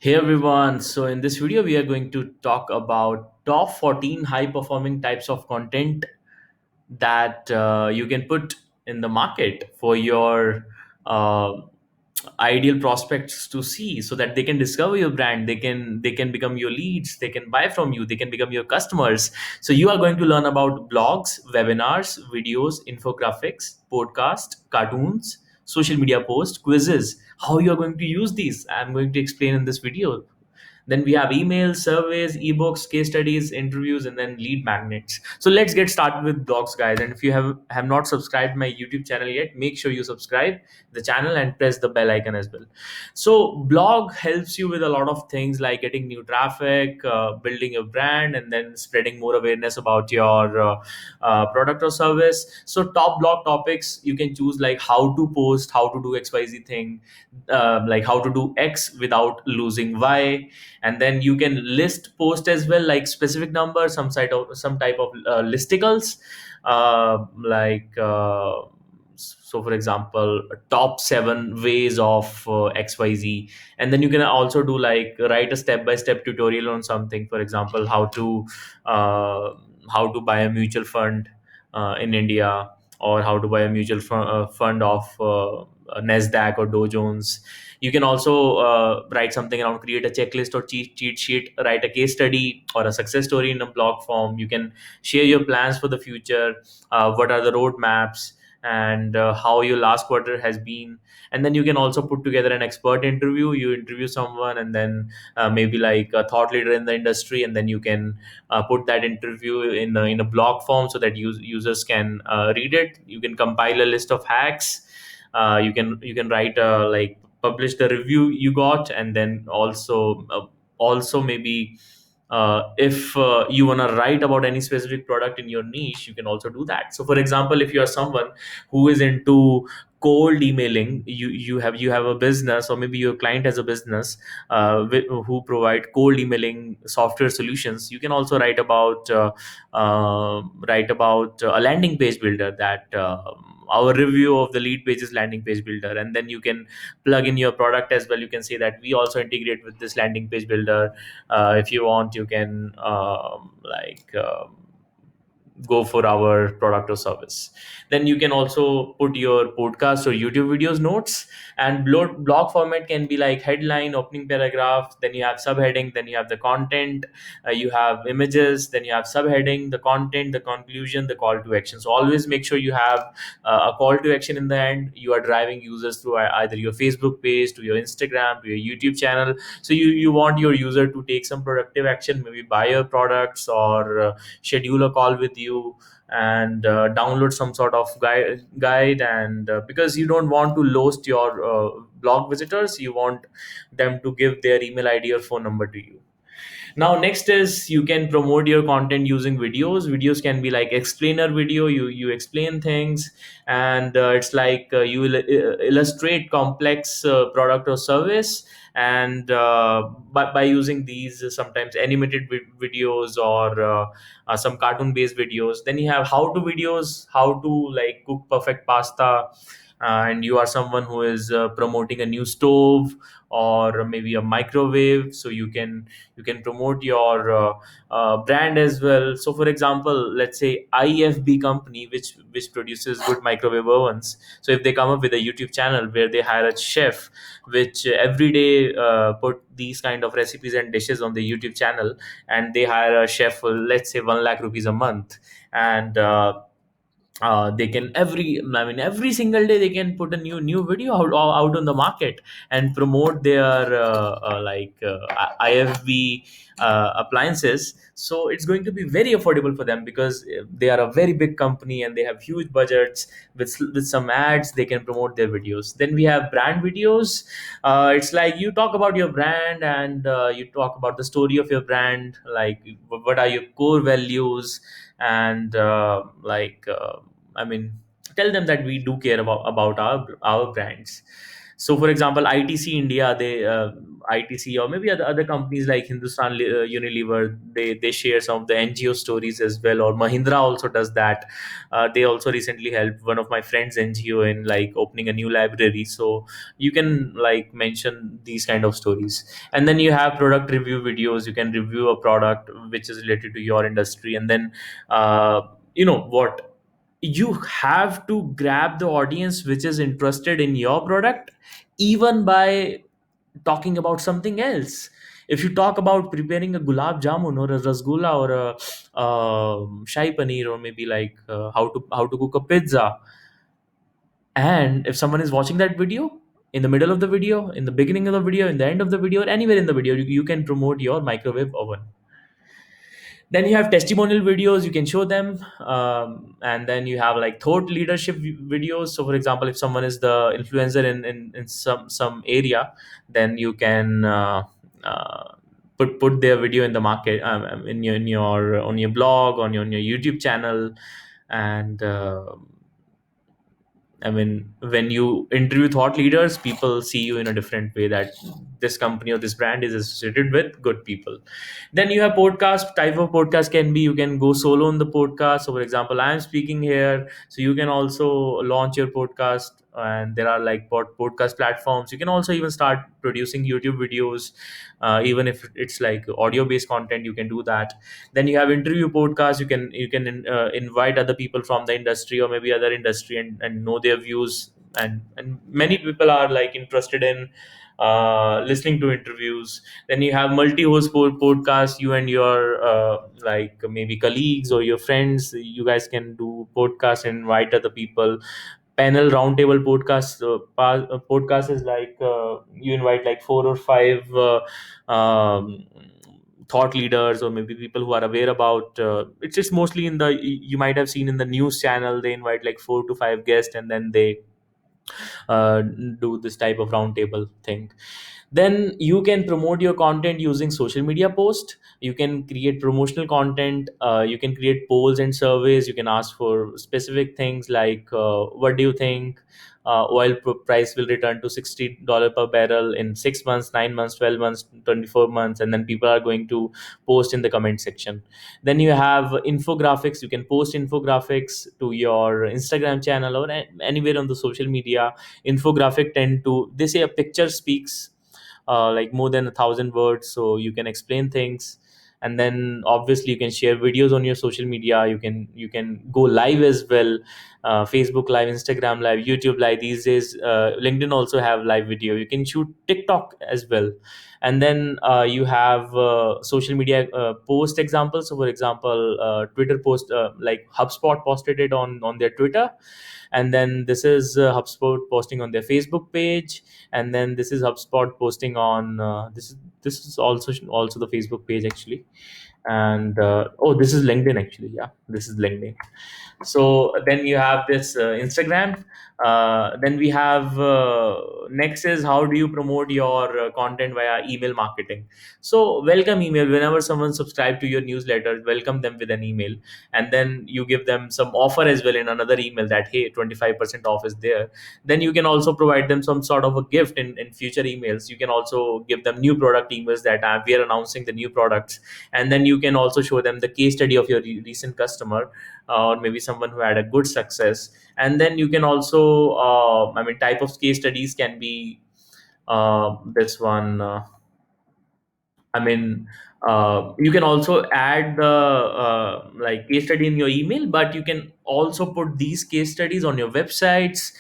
Hey everyone, so in this video, we are going to talk about top 14 high performing types of content that you can put in the market for your uh, ideal prospects to see so that they can discover your brand, they can become your leads, they can buy from you, they can become your customers. So you are going to learn about blogs, webinars, videos, infographics, podcast, cartoons, social media posts, quizzes, how you are going to use these. I'm going to explain in this video. Then we have emails, surveys, ebooks, case studies, interviews, and then lead magnets. So let's get started with blogs, guys. And if you have not subscribed my YouTube channel yet, make sure you subscribe the channel and press the bell icon as well. So blog helps you with a lot of things like getting new traffic, building your brand, and then spreading more awareness about your product or service. So top blog topics you can choose, like how to post, how to do XYZ thing, like how to do X without losing Y. And then you can list post as well, like specific numbers, some type of listicles, like so for example, top 7 ways of XYZ. And then you can also do like write a step by step tutorial on something, for example, uh, how to buy a mutual fund in India, or how to buy a fund of Nasdaq or Dow Jones. You can also write something around create a checklist or cheat sheet, write a case study or a success story in a blog form. You can share your plans for the future, what are the roadmaps, and how your last quarter has been. And then you can also put together an expert interview. You interview someone, and then maybe like a thought leader in the industry, and then you can put that interview in a blog form so that users can read it. You can compile a list of hacks. You can write like publish the review you got, and then also maybe if you want to write about any specific product in your niche, you can also do that. So for example, if you are someone who is into cold emailing, you have a business, or maybe your client has a business who provide cold emailing software solutions, you can also write about a landing page builder, that our review of the lead pages landing page builder. And then you can plug in your product as well. You can say that we also integrate with this landing page builder. If you want, you can go for our product or service. Then you can also put your podcast or YouTube videos notes. And blog format can be like headline, opening paragraph, then you have subheading, then you have the content, you have images, then you have subheading, the content, the conclusion, the call to action. So always make sure you have a call to action in the end. You are driving users through either your Facebook page, to your Instagram, to your YouTube channel. So you want your user to take some productive action, maybe buy your products, or schedule a call with you, and download some sort of guide. And because you don't want to lost your blog visitors, you want them to give their email ID or phone number to you. Now next is you can promote your content using videos. Can be like explainer video, you explain things. And it's like you will illustrate complex product or service. And by using these sometimes animated videos, or some cartoon based videos. Then you have how to videos, how to like cook perfect pasta. And you are someone who is promoting a new stove, or maybe a microwave, so you can promote your brand as well. So for example, let's say IFB company, which produces good microwave ovens. So if they come up with a YouTube channel where they hire a chef, which every day put these kind of recipes and dishes on the YouTube channel, and they hire a chef for, let's say, 1 lakh rupees a month. And they can every single day they can put a new video out on the market, and promote their IFB appliances. So it's going to be very affordable for them, because they are a very big company and they have huge budgets. With some ads, they can promote their videos. Then we have brand videos. It's like you talk about your brand, and you talk about the story of your brand, like what are your core values. And I mean, tell them that we do care about our brands. So for example, ITC India, they ITC, or maybe other companies like Hindustan Unilever, they share some of the NGO stories as well. Or Mahindra also does that. They also recently helped one of my friends NGO in like opening a new library. So you can like mention these kind of stories. And then you have product review videos. You can review a product which is related to your industry. And then you know what, you have to grab the audience which is interested in your product, even by talking about something else. If you talk about preparing a gulab jamun or a rasgulla or a shahi paneer, or maybe like how to cook a pizza, and if someone is watching that video, in the middle of the video, in the beginning of the video, in the end of the video, or anywhere in the video, you can promote your microwave oven. Then you have testimonial videos, you can show them. And then you have like thought leadership videos. So for example, if someone is the influencer in some area, then you can put their video in the market, in your on your blog, on your YouTube channel. And I mean, when you interview thought leaders, people see you in a different way, that this company or this brand is associated with good people. Then you have podcast. Type of podcast can be, you can go solo on the podcast. So for example, I am speaking here, so you can also launch your podcast. And there are like podcast platforms. You can also even start producing YouTube videos, even if it's like audio based content, you can do that. Then you have interview podcasts. You can invite other people from the industry or maybe other industry, and know their views. And many people are like interested in listening to interviews. Then you have multi-host podcast. You and your like maybe colleagues or your friends, you guys can do podcast and invite other people. Panel roundtable podcast. Podcast is like you invite like four or five thought leaders, or maybe people who are aware about it's just mostly in the, you might have seen in the news channel, they invite like four to five guests, and then they uh, do this type of roundtable thing. Then you can promote your content using social media post. You can create promotional content. You can create polls and surveys. You can ask for specific things like what do you think oil price will return to $60 per barrel in 6 months, 9 months, 12 months, 24 months, and then people are going to post in the comment section. Then you have infographics. You can post infographics to your Instagram channel or anywhere on the social media. Infographic tend to, they say a picture speaks like more than 1,000 words, so you can explain things. And then obviously you can share videos on your social media. You can go live as well. Facebook live, Instagram live, YouTube live. These days LinkedIn also have live video. You can shoot TikTok as well. And then you have social media post examples. So for example, Twitter post, like HubSpot posted it on their Twitter. And then this is HubSpot posting on their Facebook page. And then this is HubSpot posting on this is also the Facebook page actually. And oh, this is LinkedIn actually. Yeah, this is LinkedIn. So then you have this Instagram. Then we have next is, how do you promote your content via email marketing. So welcome email, whenever someone subscribe to your newsletter, welcome them with an email. And then you give them some offer as well in another email, that hey, 25% off is there. Then you can also provide them some sort of a gift in future emails. You can also give them new product emails, that we are announcing the new products. And then you can also show them the case study of your recent customer, or maybe someone who had a good success. And then you can also I mean, type of case studies can be this one I mean, you can also add the like case study in your email, but you can also put these case studies on your websites.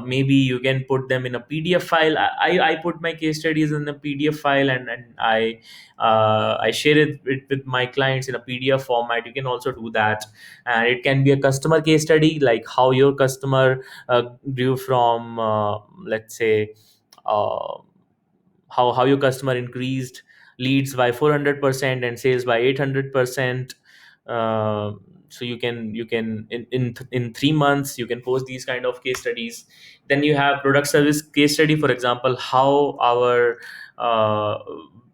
Maybe you can put them in a PDF file. I put my case studies in a PDF file, and I share it with my clients in a PDF format. You can also do that. And it can be a customer case study, like how your customer grew from let's say uh, how your customer increased leads by 400% and sales by 800%. uh, so you can in 3 months you can post these kind of case studies. Then you have product service case study. For example, how our uh,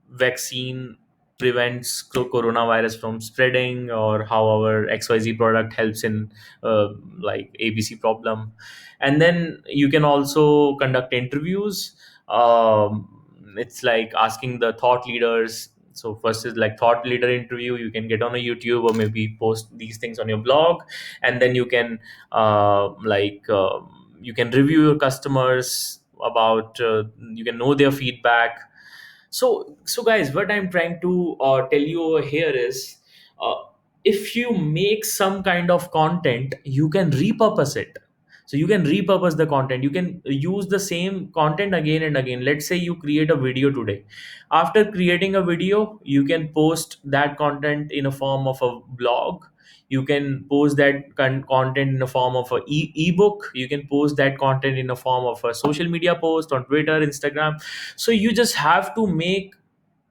vaccine prevents coronavirus from spreading, or how our XYZ product helps in like ABC problem. And then you can also conduct interviews. um, it's like asking the thought leaders. So first is like thought leader interview. You can get on a YouTube or maybe post these things on your blog, and then you can you can review your customers about you can know their feedback. So guys, what I'm trying to tell you over here is, uh, if you make some kind of content, you can repurpose it. So you can repurpose the content, you can use the same content again and again. Let's say you create a video today. After creating a video, you can post that content in a form of a blog. You can post that content in a form of a ebook. You can post that content in a form of a social media post on Twitter, Instagram. So you just have to make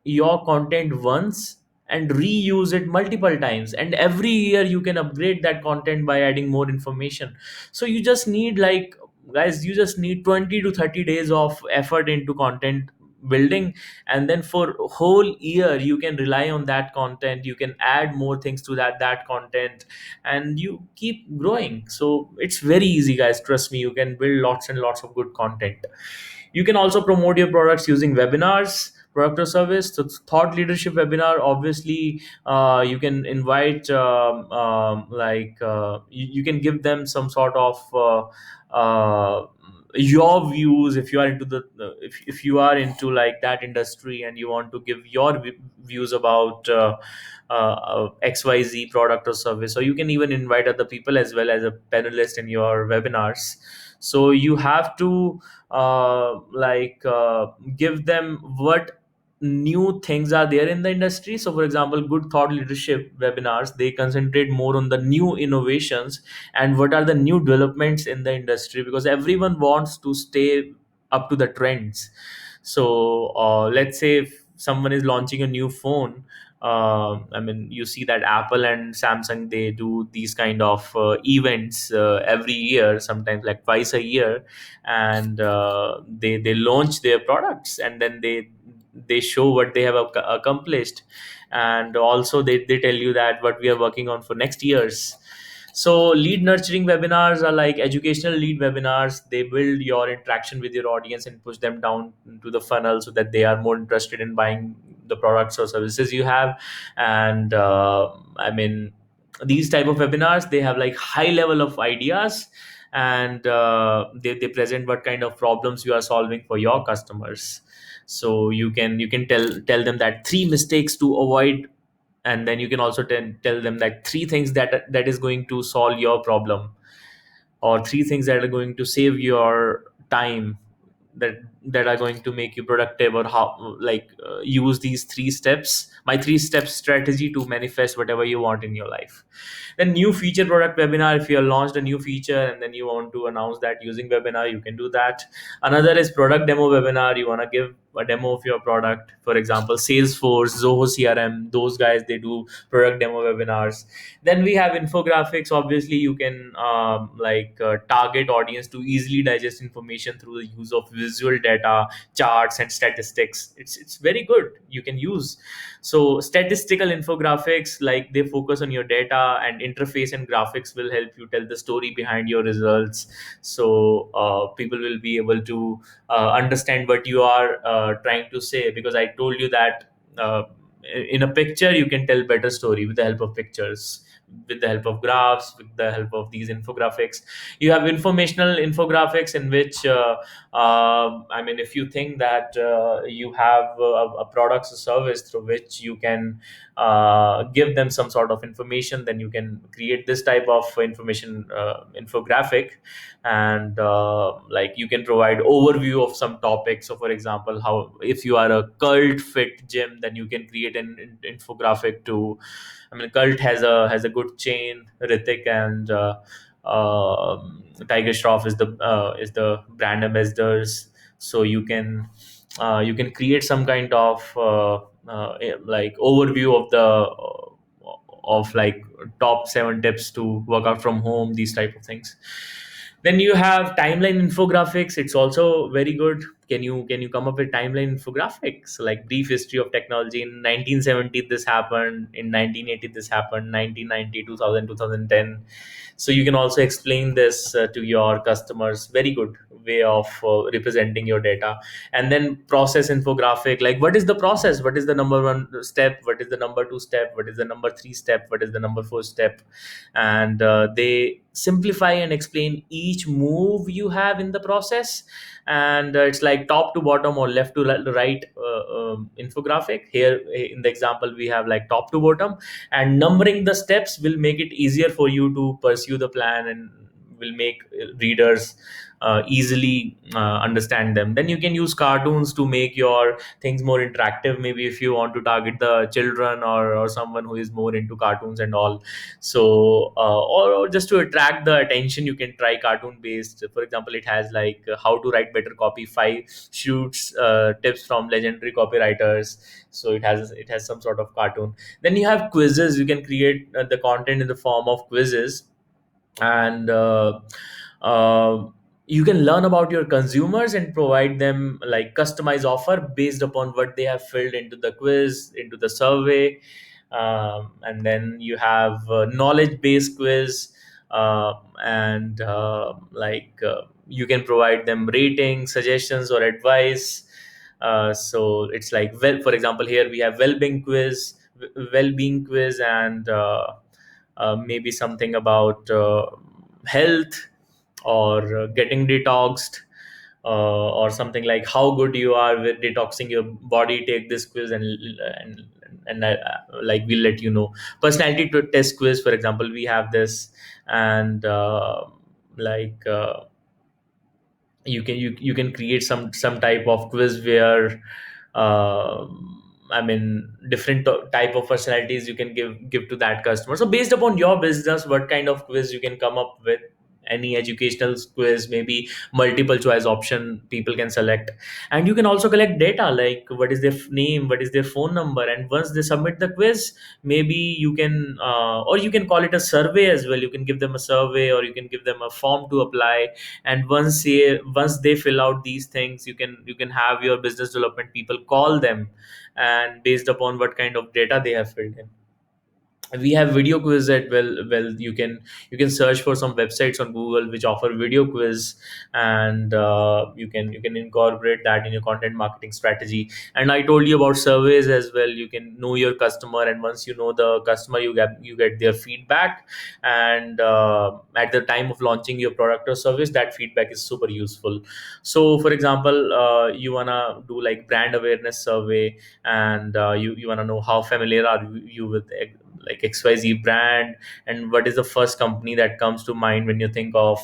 your content once and reuse it multiple times, and every year you can upgrade that content by adding more information. So you just need, like, guys, you just need 20 to 30 days of effort into content building, and then for whole year you can rely on that content. You can add more things to that content, and you keep growing. So it's very easy, guys, trust me. You can build lots and lots of good content. You can also promote your products using webinars, product or service. So thought leadership webinar, obviously, you can invite you can give them some sort of your views. If you are into the if you are into like that industry and you want to give your views about XYZ product or service, or you can even invite other people as well as a panelist in your webinars. So you have to give them what new things are there in the industry. So for example, good thought leadership webinars, they concentrate more on the new innovations and what are the new developments in the industry, because everyone wants to stay up to the trends. So let's say if someone is launching a new phone, I mean, you see that Apple and Samsung, they do these kind of events every year, sometimes like twice a year, and they launch their products, and then they show what they have accomplished, and also they tell you that what we are working on for next years. So lead nurturing webinars are like educational lead webinars. They build your interaction with your audience and push them down into the funnel so that they are more interested in buying the products or services you have. And I mean, these type of webinars, they have like high level of ideas, and they present what kind of problems you are solving for your customers. So you can tell them that three mistakes to avoid, and then you can also tell them that three things that is going to solve your problem, or three things that are going to save your time, that are going to make you productive, or how, like, use these three steps, my three steps strategy to manifest whatever you want in your life. Then new feature product webinar, if you have launched a new feature and then you want to announce that using webinar, you can do that. Another is product demo webinar. You want to give a demo of your product. For example, Salesforce, Zoho CRM, those guys, they do product demo webinars. Then we have infographics. Obviously, you can target audience to easily digest information through the use of visual data, charts, and statistics. It's very good. You can use. So statistical infographics, like, they focus on your data, and interface and graphics will help you tell the story behind your results. So people will be able to understand what you are trying to say, because I told you that in a picture you can tell better story with the help of pictures, with the help of graphs, with the help of these infographics. You have informational infographics, in which I mean, if you think that you have a product or service through which you can give them some sort of information, then you can create this type of information infographic. And you can provide overview of some topic. So for example, how, if you are a cult fit gym, then you can create an infographic to, I mean, cult has a good chain, Ritik and Tiger Shroff is the brand ambassadors. So you can create some kind of like overview of the of like top 7 tips to work out from home, these type of things. Then you have timeline infographics. It's also very good. Can you come up with timeline infographics, like brief history of technology? In 1970 this happened, in 1980 this happened, 1990, 2000, 2010. So you can also explain this to your customers. Very good, way of representing your data. And then process infographic, like what is the process, what is the number one step, what is the number two step, what is the number three step, what is the number four step. And they simplify and explain each move you have in the process. And it's like top to bottom or left to right infographic. Here in the example we have like top to bottom, and numbering the steps will make it easier for you to pursue the plan, and will make readers easily understand them. Then you can use cartoons to make your things more interactive, maybe if you want to target the children, or someone who is more into cartoons and all. So or just to attract the attention, you can try cartoon based. For example, it has like how to write better copy, 5 shoots tips from legendary copywriters. So it has some sort of cartoon. Then you have quizzes. You can create the content in the form of quizzes. And uh, you can learn about your consumers and provide them like customized offer based upon what they have filled into the quiz, into the survey. And then you have knowledge based quiz. And you can provide them ratings, suggestions, or advice. So it's like, well, for example, here we have well-being quiz, and maybe something about health, or getting detoxed, or something like how good you are with detoxing your body. Take this quiz, and like we'll let you know. Personality to test quiz, for example, we have this. And like you can create some type of quiz where I mean different type of personalities you can give to that customer. So based upon your business, what kind of quiz you can come up with. Any educational quiz, maybe multiple choice option people can select. And you can also collect data, like what is their name, what is their phone number. And once they submit the quiz, maybe you can or you can call it a survey as well. You can give them a survey, or you can give them a form to apply. And once they fill out these things, you can have your business development people call them, and based upon what kind of data they have filled in. We have video quiz that, well, you can search for some websites on Google which offer video quiz. And you can incorporate that in your content marketing strategy. And I told you about surveys as well. You can know your customer, and once you know the customer, you get their feedback. And at the time of launching your product or service, that feedback is super useful. So for example, you want to do like brand awareness survey. And you want to know how familiar are you with like XYZ brand, and what is the first company that comes to mind when you think of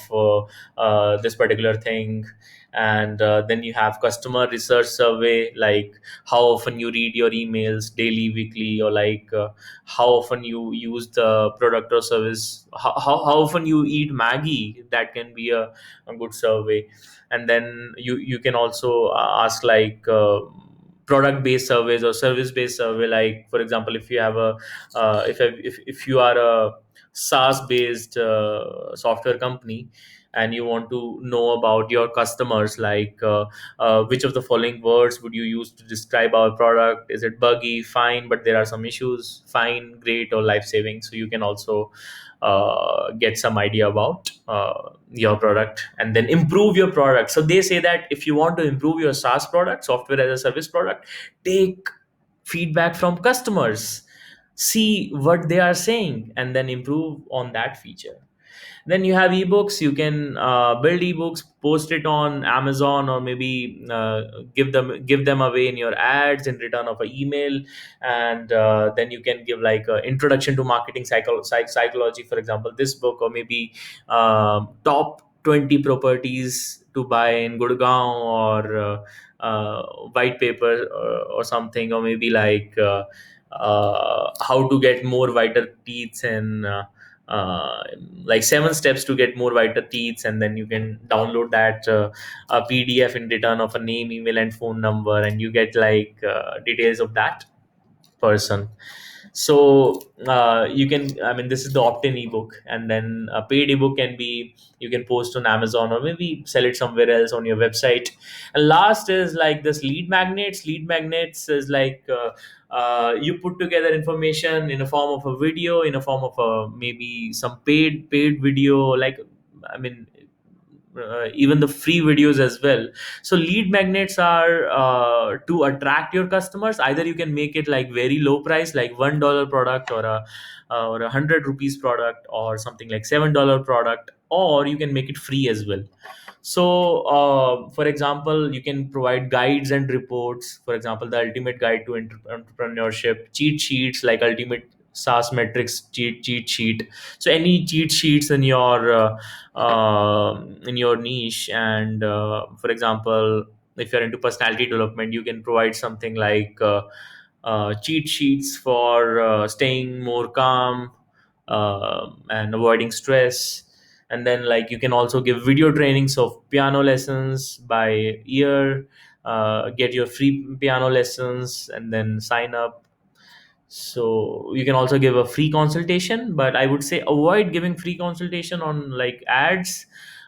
this particular thing. And then you have customer research survey, like how often you read your emails daily, weekly, or like how often you use the product or service, how often you eat Maggie. That can be a good survey. And then you can also ask like product based surveys or service based survey. Like for example, if you have a if you are a SaaS based software company, and you want to know about your customers, like which of the following words would you use to describe our product? Is it buggy, fine, but there are some issues, fine, great, or life saving? So you can also get some idea about your product, and then improve your product. So they say that if you want to improve your SaaS product, software as a service product, take feedback from customers, see what they are saying, and then improve on that feature. Then you have ebooks. You can build ebooks, post it on Amazon, or maybe give them away in your ads in return of an email. And then you can give like introduction to marketing psychology, for example, this book. Or maybe top 20 properties to buy in Gurgaon, or white paper, or something. Or maybe like how to get more whiter teeth, and uh, like 7 steps to get more whiter teeth. And then you can download that a PDF in return of a name, email, and phone number, and you get like details of that person. So you can, I mean, this is the opt-in ebook. And then a paid ebook can be, you can post on Amazon, or maybe sell it somewhere else on your website. And last is like this lead magnets is like you put together information in a form of a video, in a form of a maybe some paid video, like, I mean, even the free videos as well. So lead magnets are to attract your customers. Either you can make it like very low price, like $1 product, or 100 rupees product, or something like $7 product, or you can make it free as well. So for example, you can provide guides and reports. For example, the ultimate guide to entrepreneurship, cheat sheets like ultimate SaaS metrics cheat sheet. So any cheat sheets in your niche. And for example, if you're into personality development, you can provide something like cheat sheets for staying more calm, and avoiding stress. And then, like, you can also give video trainings of piano lessons by ear. Get your free piano lessons and then sign up. So you can also give a free consultation, but I would say avoid giving free consultation on like ads.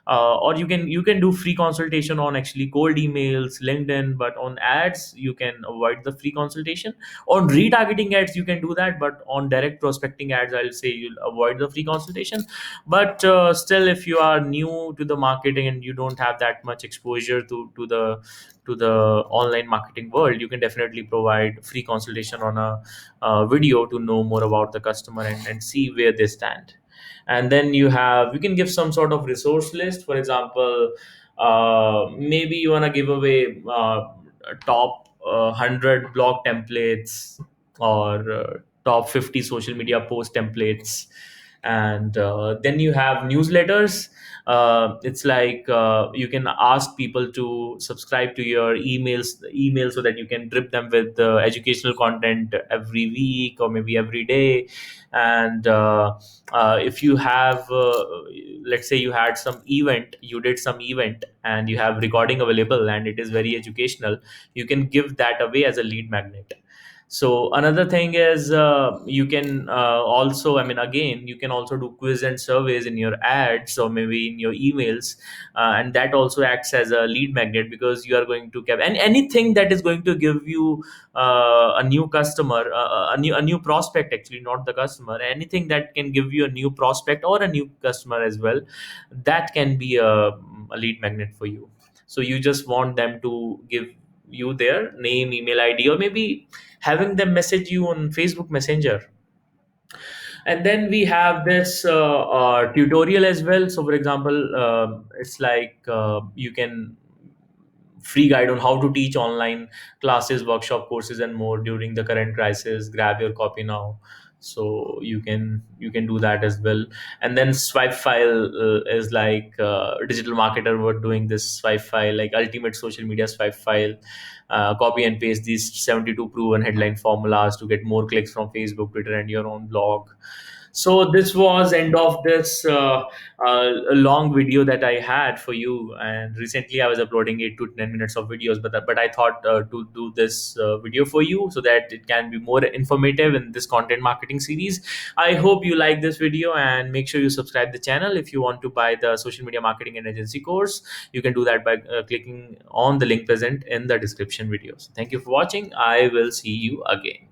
Or you can do free consultation on actually cold emails, LinkedIn, but on ads you can avoid the free consultation. On retargeting ads you can do that, but on direct prospecting ads I'll say you'll avoid the free consultation. But still, if you are new to the marketing and you don't have that much exposure to the online marketing world, you can definitely provide free consultation on a video to know more about the customer, and see where they stand. And then you can give some sort of resource list. For example, maybe you want to give away top 100 blog templates, or top 50 social media post templates. And then you have newsletters. It's like you can ask people to subscribe to your email, so that you can drip them with educational content every week or maybe every day. And if you have let's say you did some event and you have recording available and it is very educational, you can give that away as a lead magnet. So another thing is, you can also, I mean, again, you can also do quiz and surveys in your ads or maybe in your emails. And that also acts as a lead magnet, because you are going to get, and anything that is going to give you a new customer, a new prospect, actually, not the customer. Anything that can give you a new prospect or a new customer as well, that can be a lead magnet for you. So you just want them to give you their name, email ID, or maybe having them message you on Facebook Messenger. And then we have this tutorial as well. So for example, it's like you can free guide on how to teach online classes, workshop, courses, and more during the current crisis. Grab your copy now. So you can do that as well. And then swipe file is like digital marketer were doing this swipe file, like ultimate social media swipe file. Copy and paste these 72 proven headline formulas to get more clicks from Facebook, Twitter, and your own blog. So this was end of this a long video that I had for you. And recently I was uploading 8 to 10 minutes of videos, but I thought to do this video for you so that it can be more informative in this content marketing series. I hope you like this video, and make sure you subscribe the channel. If you want to buy the social media marketing and agency course, you can do that by clicking on the link present in the description videos. Thank you for watching. I will see you again.